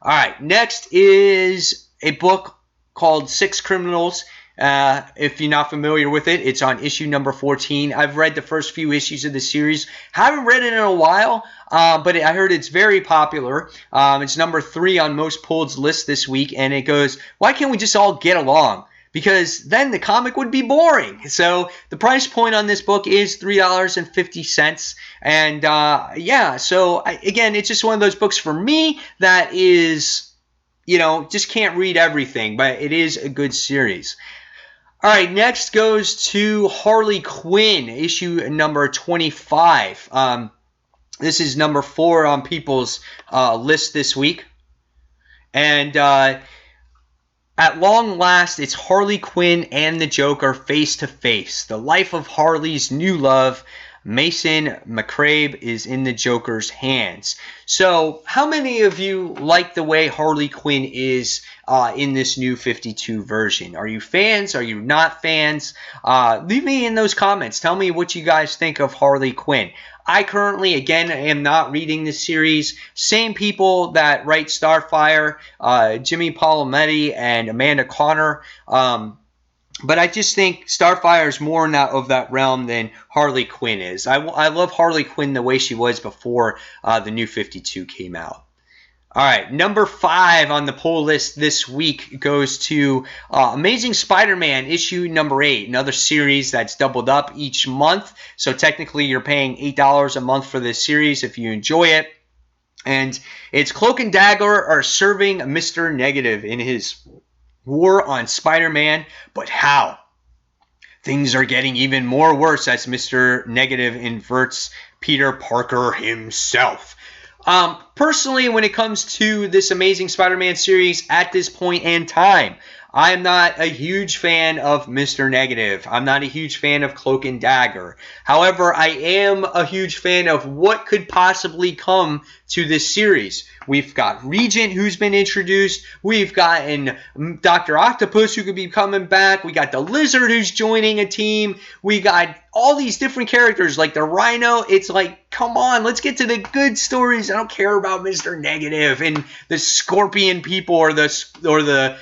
All right, next is a book called Six Criminals. If you're not familiar with it, it's on issue number 14. I've read the first few issues of the series. Haven't read it in a while, but I heard it's very popular. It's number 3 on most pulled lists this week, and it goes, why can't we just all get along? Because then the comic would be boring. So the price point on this book is $3.50. And again, it's just one of those books for me that is, just can't read everything, but it is a good series. All right, next goes to Harley Quinn, issue number 25. This is number 4 on people's list this week. And at long last, it's Harley Quinn and the Joker face to face. The life of Harley's new love, Mason McCabe, is in the Joker's hands. So, how many of you like the way Harley Quinn is in this new 52 version? Are you fans? Are you not fans? Leave me in those comments. Tell me what you guys think of Harley Quinn. I currently, again, am not reading this series. Same people that write Starfire, Jimmy Palmiotti and Amanda Conner. But I just think Starfire is more of that realm than Harley Quinn is. I love Harley Quinn the way she was before the new 52 came out. All right, number 5 on the poll list this week goes to Amazing Spider-Man issue number 8, another series that's doubled up each month. So technically you're paying $8 a month for this series if you enjoy it. And it's Cloak and Dagger are serving Mr. Negative in his war on Spider-Man, but how? Things are getting even more worse as Mr. Negative inverts Peter Parker himself. Personally, when it comes to this Amazing Spider-Man series at this point in time, I am not a huge fan of Mr. Negative. I'm not a huge fan of Cloak and Dagger. However, I am a huge fan of what could possibly come to this series. We've got Regent, who's been introduced. We've gotten Dr. Octopus, who could be coming back. We got the Lizard, who's joining a team. We got all these different characters, like the Rhino. It's like, come on, let's get to the good stories. I don't care about Mr. Negative and the Scorpion people or the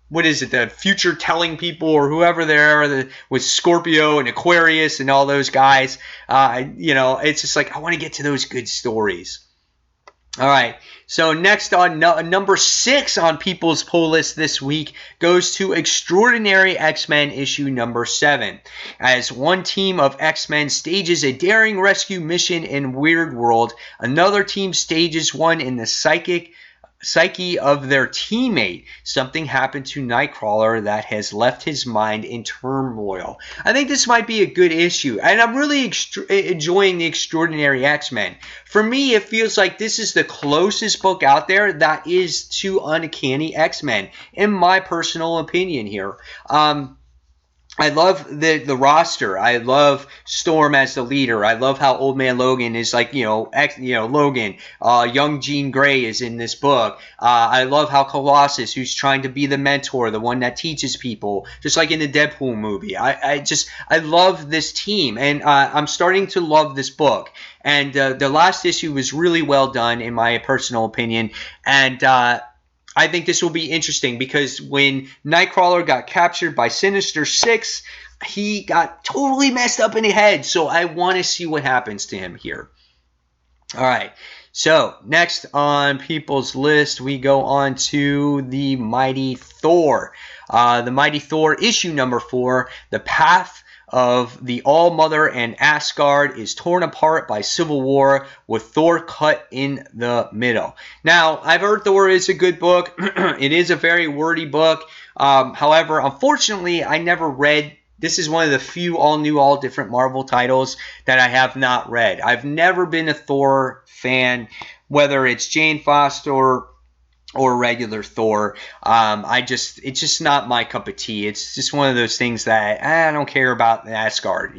what is it, the future telling people or whoever they are with Scorpio and Aquarius and all those guys. It's just like, I want to get to those good stories. All right, so next on number 6 on people's pull list this week goes to Extraordinary X-Men issue number 7. As one team of X-Men stages a daring rescue mission in Weird World, another team stages one in the psyche of their teammate. Something happened to Nightcrawler that has left his mind in turmoil. I think this might be a good issue, and I'm really enjoying the Extraordinary X-Men. For me, it feels like this is the closest book out there that is to Uncanny X-Men, in my personal opinion here. I love the roster. I love Storm as the leader. I love how Old Man Logan is like, Logan. Young Jean Grey is in this book. I love how Colossus, who's trying to be the mentor, the one that teaches people, just like in the Deadpool movie. I love this team, and I'm starting to love this book. And the last issue was really well done, in my personal opinion. And I think this will be interesting because when Nightcrawler got captured by Sinister Six, he got totally messed up in the head. So I want to see what happens to him here. All right. So next on people's list, we go on to the Mighty Thor. The Mighty Thor issue number 4, The Path of the All-Mother and Asgard is torn apart by civil war with Thor cut in the middle. Now, I've heard Thor is a good book. It is a very wordy book. However, unfortunately, I never read. This is one of the few all-new, all-different Marvel titles that I have not read. I've never been a Thor fan, whether it's Jane Foster or regular Thor. It's just not my cup of tea. It's just one of those things that I don't care about Asgard,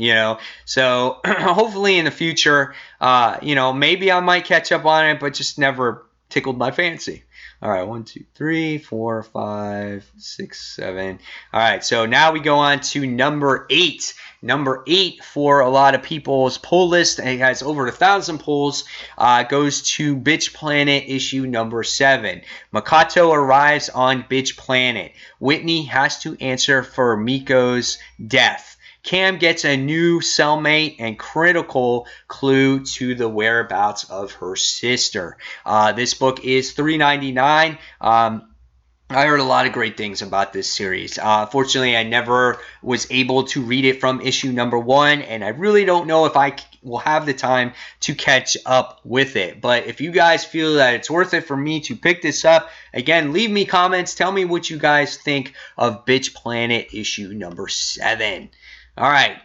So hopefully in the future, maybe I might catch up on it, but just never tickled my fancy. All right, 1, 2, 3, 4, 5, 6, 7. All right, so now we go on to number 8. Number 8 for a lot of people's pull list, and it has over 1,000 pulls, goes to Bitch Planet issue number 7. Makato arrives on Bitch Planet. Whitney has to answer for Miko's death. Cam gets a new cellmate and critical clue to the whereabouts of her sister. This book is $3.99. I heard a lot of great things about this series. Fortunately, I never was able to read it from issue number 1, and I really don't know if I will have the time to catch up with it. But if you guys feel that it's worth it for me to pick this up, again, leave me comments. Tell me what you guys think of Bitch Planet issue number 7. All right,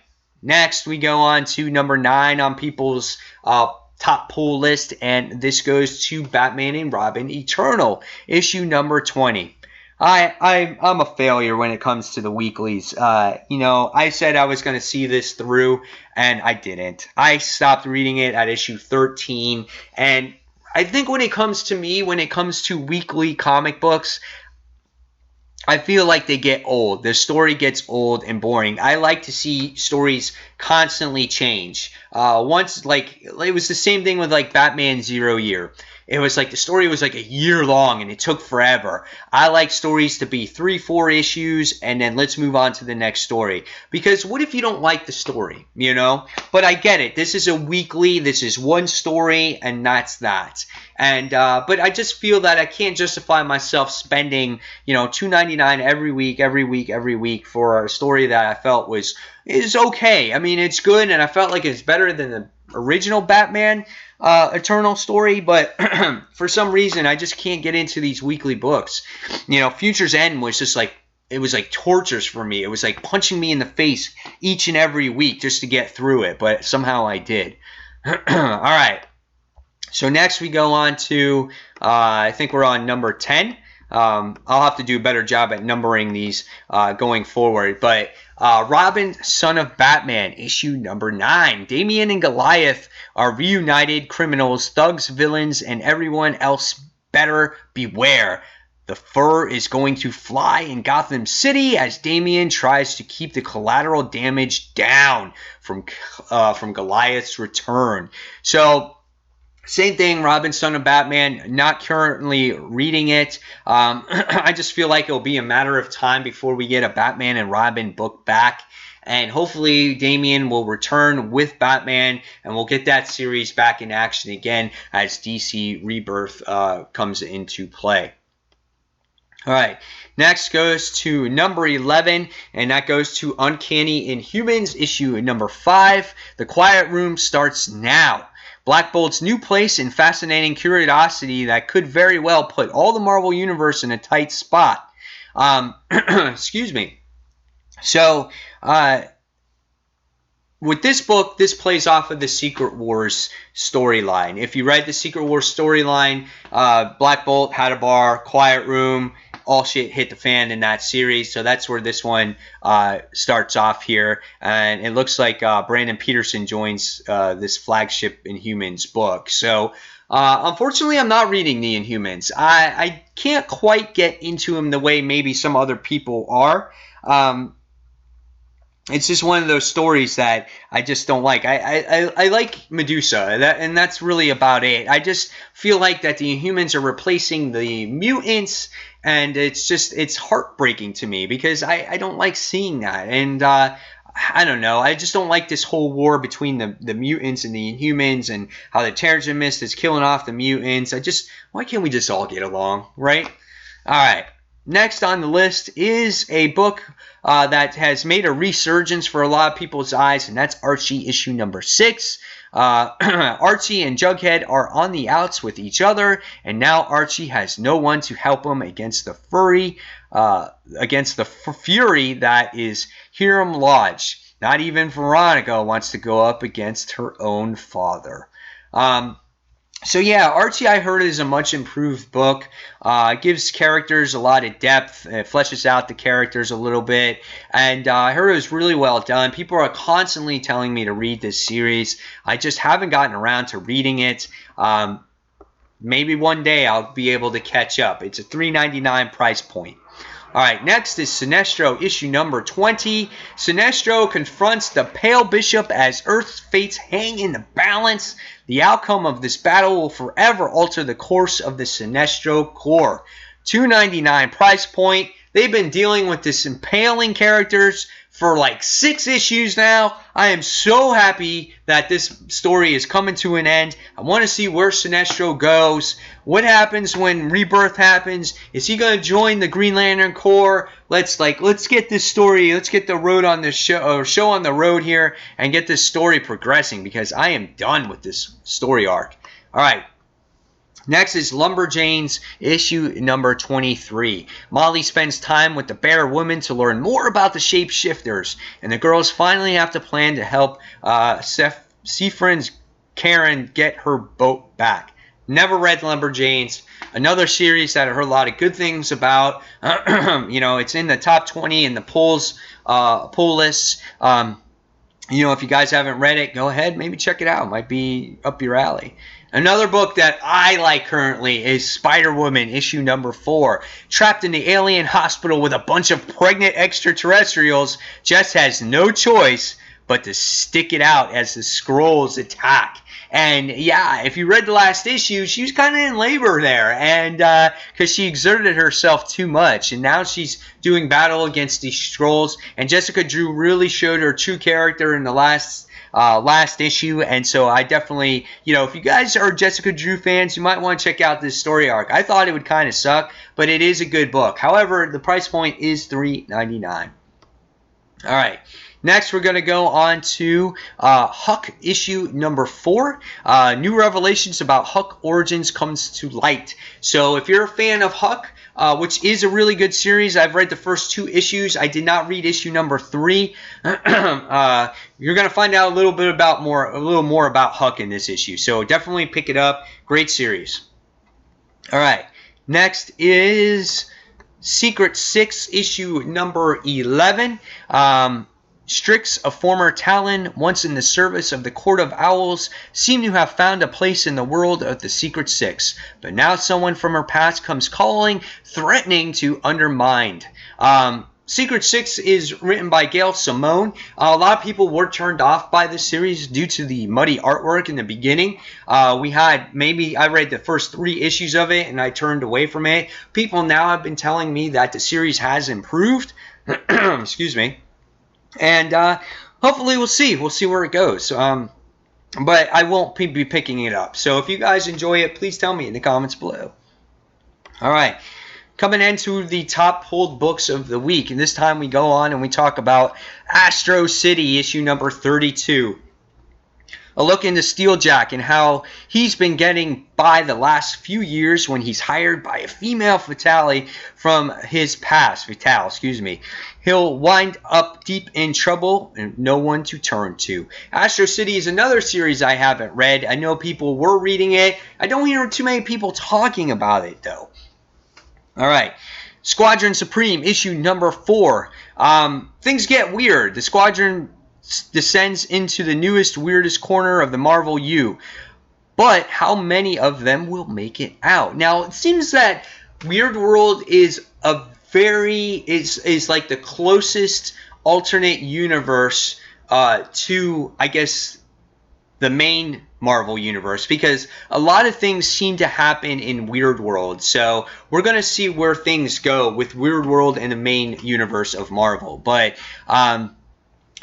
next we go on to number 9 on people's top pull list, and this goes to Batman and Robin Eternal, issue number 20. I'm a failure when it comes to the weeklies. I said I was going to see this through, and I didn't. I stopped reading it at issue 13, and I think when it comes to weekly comic books, I feel like they get old. The story gets old and boring. I like to see stories constantly change. It was the same thing with like Batman Zero Year. It was like the story was like a year long and it took forever. I like stories to be 3-4 issues and then let's move on to the next story. Because what if you don't like the story, But I get it. This is a weekly. This is one story and that's that. And but I just feel that I can't justify myself spending, $2.99 every week for a story that I felt is okay. I mean, it's good and I felt like it's better than the original Batman Eternal story, but for some reason I just can't get into these weekly books. Future's End was just like, it was like tortures for me. It was like punching me in the face each and every week just to get through it, but somehow I did. All right. So next we go on to, I think we're on number 10. I'll have to do a better job at numbering these going forward. But Robin, Son of Batman, issue number 9. Damian and Goliath are reunited criminals, thugs, villains, and everyone else. Better beware. The fur is going to fly in Gotham City as Damian tries to keep the collateral damage down from Goliath's return. So, same thing, Robin, Son of Batman, not currently reading it. I just feel like it'll be a matter of time before we get a Batman and Robin book back. And hopefully Damian will return with Batman and we'll get that series back in action again as DC Rebirth comes into play. All right, next goes to number 11, and that goes to Uncanny Inhumans, issue number 5. The Quiet Room starts now. Black Bolt's new place and fascinating curiosity that could very well put all the Marvel Universe in a tight spot. Excuse me. So, with this book, this plays off of the Secret Wars storyline. If you read the Secret Wars storyline, Black Bolt had a bar, Quiet Room, all shit hit the fan in that series. So that's where this one starts off here. And it looks like Brandon Peterson joins this flagship Inhumans book. So unfortunately, I'm not reading the Inhumans. I can't quite get into them the way maybe some other people are. It's just one of those stories that I just don't like. I like Medusa, and that's really about it. I just feel like that the Inhumans are replacing the mutants, and it's heartbreaking to me because I don't like seeing that. And I don't know. I just don't like this whole war between the mutants and the Inhumans and how the Terrigen Mist is killing off the mutants. Why can't we just all get along, right? All right. Next on the list is a book that has made a resurgence for a lot of people's eyes, and that's Archie issue number 6. Archie and Jughead are on the outs with each other, and now Archie has no one to help him against the fury that is Hiram Lodge. Not even Veronica wants to go up against her own father. So yeah, Archie, I heard, is a much improved book. It gives characters a lot of depth. It fleshes out the characters a little bit. And I heard it was really well done. People are constantly telling me to read this series. I just haven't gotten around to reading it. Maybe one day I'll be able to catch up. It's a $3.99 price point. All right, next is Sinestro, issue number 20. Sinestro confronts the Pale Bishop as Earth's fates hang in the balance. The outcome of this battle will forever alter the course of the Sinestro Corps. $2.99 price point. They've been dealing with this impaling characters for like 6 issues now. I am so happy that this story is coming to an end. I want to see where Sinestro goes. What happens when Rebirth happens? Is he going to join the Green Lantern Corps? Let's get this story. Let's get the road on this show on the road here and get this story progressing because I am done with this story arc. All right. Next is Lumberjanes, issue number 23. Molly spends time with the Bear Woman to learn more about the shapeshifters, and the girls finally have to plan to help Seafriend's Karen get her boat back. Never read Lumberjanes. Another series that I heard a lot of good things about. It's in the top 20 in the pull lists. If you guys haven't read it, go ahead, maybe check it out. It might be up your alley. Another book that I like currently is Spider-Woman, issue number 4. Trapped in the alien hospital with a bunch of pregnant extraterrestrials, Jess has no choice but to stick it out as the Skrulls attack. And yeah, if you read the last issue, she was kind of in labor there, and because she exerted herself too much, and now she's doing battle against these Skrulls. And Jessica Drew really showed her true character in the last issue, and so I definitely, if you guys are Jessica Drew fans, you might want to check out this story arc. I thought it would kind of suck, but it is a good book. However, the price point is $3.99. All right. Next, we're going to go on to Huck issue number 4. New revelations about Huck origins comes to light. So if you're a fan of Huck, which is a really good series, I've read the first 2 issues. I did not read issue number 3. You're going to find out a little more about Huck in this issue. So definitely pick it up. Great series. All right. Next is Secret 6, issue number 11. Strix, a former Talon, once in the service of the Court of Owls, seemed to have found a place in the world of the Secret Six, but now someone from her past comes calling, threatening to undermine. Secret Six is written by Gail Simone. A lot of people were turned off by this series due to the muddy artwork in the beginning. I read the first 3 issues of it and I turned away from it. People now have been telling me that the series has improved. Excuse me. And hopefully we'll see. We'll see where it goes. But I won't be picking it up. So if you guys enjoy it, please tell me in the comments below. All right. Coming into the top pulled books of the week. And this time we go on and we talk about Astro City, issue number 32. A look into Steeljack and how he's been getting by the last few years when he's hired by a female Fatale from his past. He'll wind up deep in trouble and no one to turn to. Astro City is another series I haven't read. I know people were reading it. I don't hear too many people talking about it though. All right. Squadron Supreme, issue number 4. Things get weird. The Squadron descends into the newest, weirdest corner of the Marvel U. But how many of them will make it out? Now, it seems that Weird World is is like the closest alternate universe to, I guess, the main Marvel universe, because a lot of things seem to happen in Weird World. So we're going to see where things go with Weird World and the main universe of Marvel. But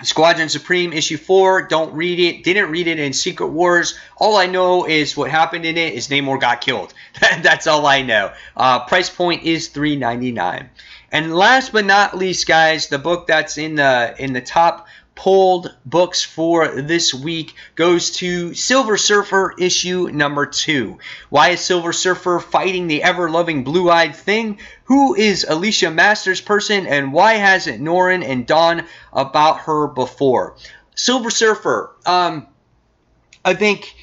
Squadron Supreme issue 4, don't read it, didn't read it in Secret Wars. All I know is what happened in it is Namor got killed. That's all I know. Price point is $3.99. And last but not least, guys, the book that's in the top pulled books for this week goes to Silver Surfer issue number 2. Why is Silver Surfer fighting the ever-loving blue-eyed thing? Who is Alicia Masters' person, and why hasn't Norrin and Dawn about her before? Silver Surfer, I think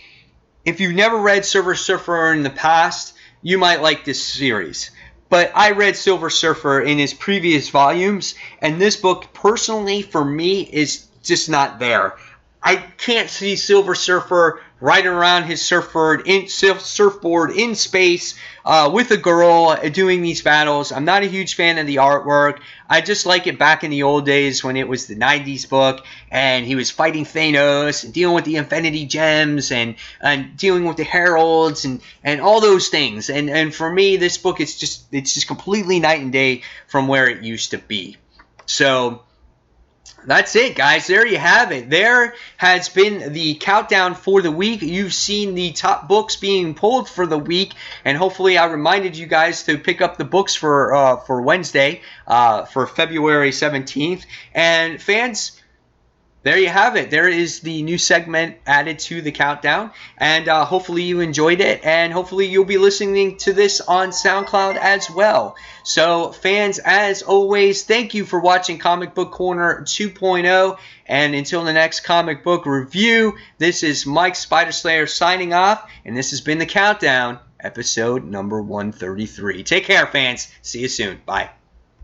if you've never read Silver Surfer in the past, you might like this series. But I read Silver Surfer in his previous volumes, and this book, personally, for me, is just not there. I can't see Silver Surfer riding around his surfboard in space with a girl doing these battles. I'm not a huge fan of the artwork. I just like it back in the old days when it was the 90s book and he was fighting Thanos and dealing with the Infinity Gems and dealing with the Heralds and all those things. And for me, this book is just completely night and day from where it used to be. So that's it, guys. There you have it. There has been the countdown for the week. You've seen the top books being pulled for the week, and hopefully I reminded you guys to pick up the books for Wednesday, for February 17th. And fans, there you have it. There is the new segment added to the countdown, and hopefully you enjoyed it, and hopefully you'll be listening to this on SoundCloud as well. So fans, as always, thank you for watching Comic Book Corner 2.0, and until the next comic book review, this is Mike Spider Slayer signing off, and this has been the countdown, episode number 133. Take care, fans. See you soon. Bye.